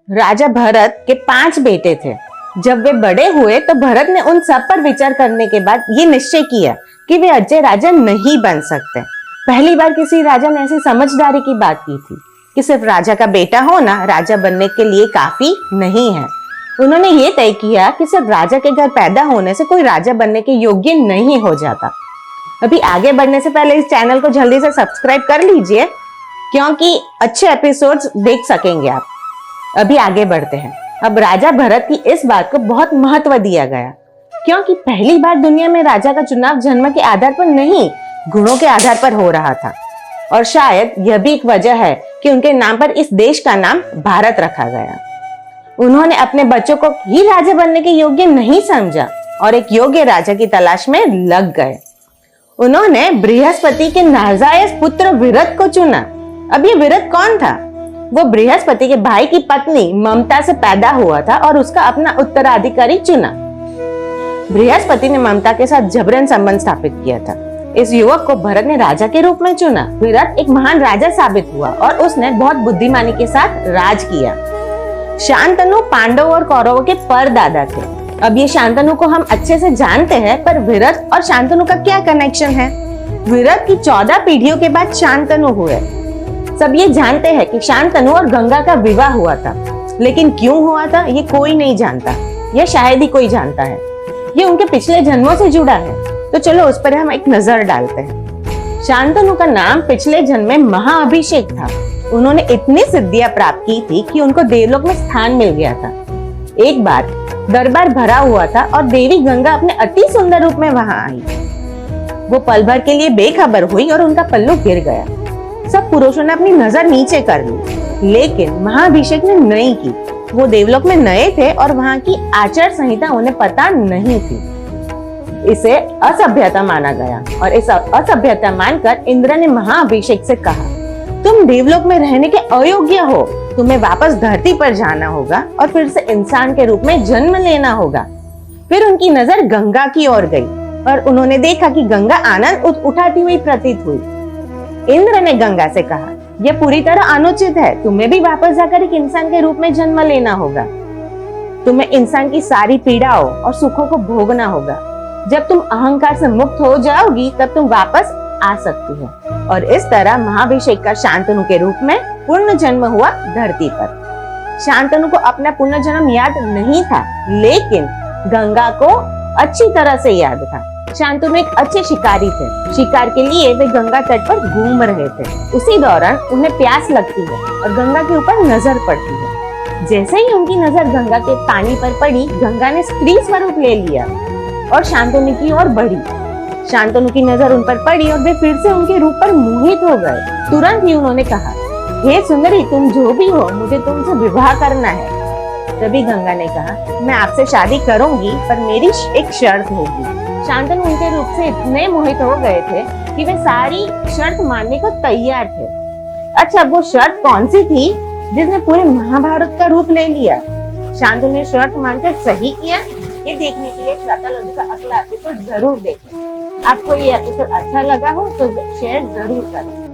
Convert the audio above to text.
राजा भरत के 5 बेटे थे। जब वे बड़े हुए तो भरत ने उन सब पर विचार करने के बाद ये निश्चय किया कि वे अच्छे राजा नहीं बन सकते। पहली बार किसी राजा ने ऐसी समझदारी की बात की थी कि सिर्फ राजा का बेटा होना राजा बनने के लिए काफी नहीं है। उन्होंने ये तय किया कि सिर्फ राजा के घर पैदा होने से कोई राजा बनने के योग्य नहीं हो जाता। अभी आगे बढ़ने से पहले इस चैनल को जल्दी से सब्सक्राइब कर लीजिए, क्योंकि अच्छे एपिसोड्स देख सकेंगे आप। अभी आगे बढ़ते हैं। अब राजा भरत की इस बात को बहुत महत्व दिया गया, क्योंकि पहली बार दुनिया में राजा का चुनाव जन्म के आधार पर नहीं, गुणों के आधार पर हो रहा था। और शायद यह भी एक वजह है कि उनके नाम पर इस देश का नाम भारत रखा गया। उन्होंने अपने बच्चों को ही राजा बनने के योग्य नहीं समझा और एक योग्य राजा की तलाश में लग गए। उन्होंने बृहस्पति के नाजायज पुत्र विरत को चुना। अब ये विरत कौन था? वो बृहस्पति के भाई की पत्नी ममता से पैदा हुआ था और उसका अपना उत्तराधिकारी चुना। बृहस्पति ने ममता के साथ जबरन संबंध स्थापित किया था। इस युवक को भरत ने राजा के रूप में चुना। विरत एक महान राजा साबित हुआ और उसने बहुत बुद्धिमानी के साथ राज किया। शांतनु पांडव और कौरवों के परदादा थे। अब ये शांतनु को हम अच्छे से जानते हैं, पर विरत और शांतनु का क्या कनेक्शन है? विरत की 14 पीढ़ियों के बाद शांतनु हुए। सब ये जानते हैं कि शांतनु और गंगा का विवाह हुआ था, लेकिन क्यों हुआ था ये कोई नहीं जानता, या शायद ही कोई जानता है। ये उनके पिछले जन्मों से जुड़ा है, तो चलो उस पर हम एक नजर डालते हैं। शांतनु का नाम पिछले जन्म में महाअभिषेक था। उन्होंने इतनी सिद्धियां प्राप्त की थी कि उनको देवलोक में स्थान मिल गया था। एक बार दरबार भरा हुआ था और देवी गंगा अपने अति सुंदर रूप में वहां आई। वो पल भर के लिए बेखबर हुई और उनका पल्लू गिर गया। सब पुरुषों ने अपनी नजर नीचे कर ली, लेकिन महाअभिषेक ने नहीं की। वो देवलोक में नए थे और वहां की आचार संहिता उन्हें पता नहीं थी। इसे असभ्यता माना गया और इस असभ्यता मानकर इंद्र ने महाअभिषेक से कहा, तुम देवलोक में रहने के अयोग्य हो, तुम्हें वापस धरती पर जाना होगा और फिर से इंसान के रूप में जन्म लेना होगा। फिर उनकी नजर गंगा की ओर गई और उन्होंने देखा कि गंगा आनंद उठाती हुई प्रतीत हुई। इंद्र ने गंगा से कहा, यह पूरी तरह अनुचित है, तुम्हें भी वापस जाकर एक इंसान के रूप में जन्म लेना होगा। तुम्हें इंसान की सारी पीड़ाओं और सुखों को भोगना होगा। जब तुम अहंकार से मुक्त हो जाओगी तब तुम वापस आ सकती हो। और इस तरह महाअभिषेक का शांतनु के रूप में पूर्ण जन्म हुआ धरती पर। शांतनु को अपना पुनः जन्म याद नहीं था, लेकिन गंगा को अच्छी तरह से याद था। शांतनु एक अच्छे शिकारी थे। शिकार के लिए वे गंगा तट पर घूम रहे थे। उसी दौरान उन्हें प्यास लगती है और गंगा के ऊपर नजर पड़ती है। जैसे ही उनकी नजर गंगा के पानी पर पड़ी, गंगा ने स्त्री स्वरूप ले लिया और शांतनु की ओर बढ़ी। शांतनु की नजर उन पर पड़ी और वे फिर से उनके रूप पर मोहित हो गए। तुरंत ही उन्होंने कहा, हे सुंदरी, तुम जो भी हो, मुझे तुमसे विवाह करना है। तभी गंगा ने कहा, मैं आपसे शादी करूंगी, पर मेरी एक शर्त होगी। शांतनु उनके रूप से इतने मोहित हो गए थे कि वे सारी शर्त मानने को तैयार थे। अच्छा, वो शर्त कौन सी थी जिसने पूरे महाभारत का रूप ले लिया? शांतनु ने शर्त मानकर सही किया। ये देखने के लिए श्वेतालॉजी का अगला एपिसोड जरूर देखें। आपको ये एपिसोड अच्छा लगा हो तो शेयर जरूर करें।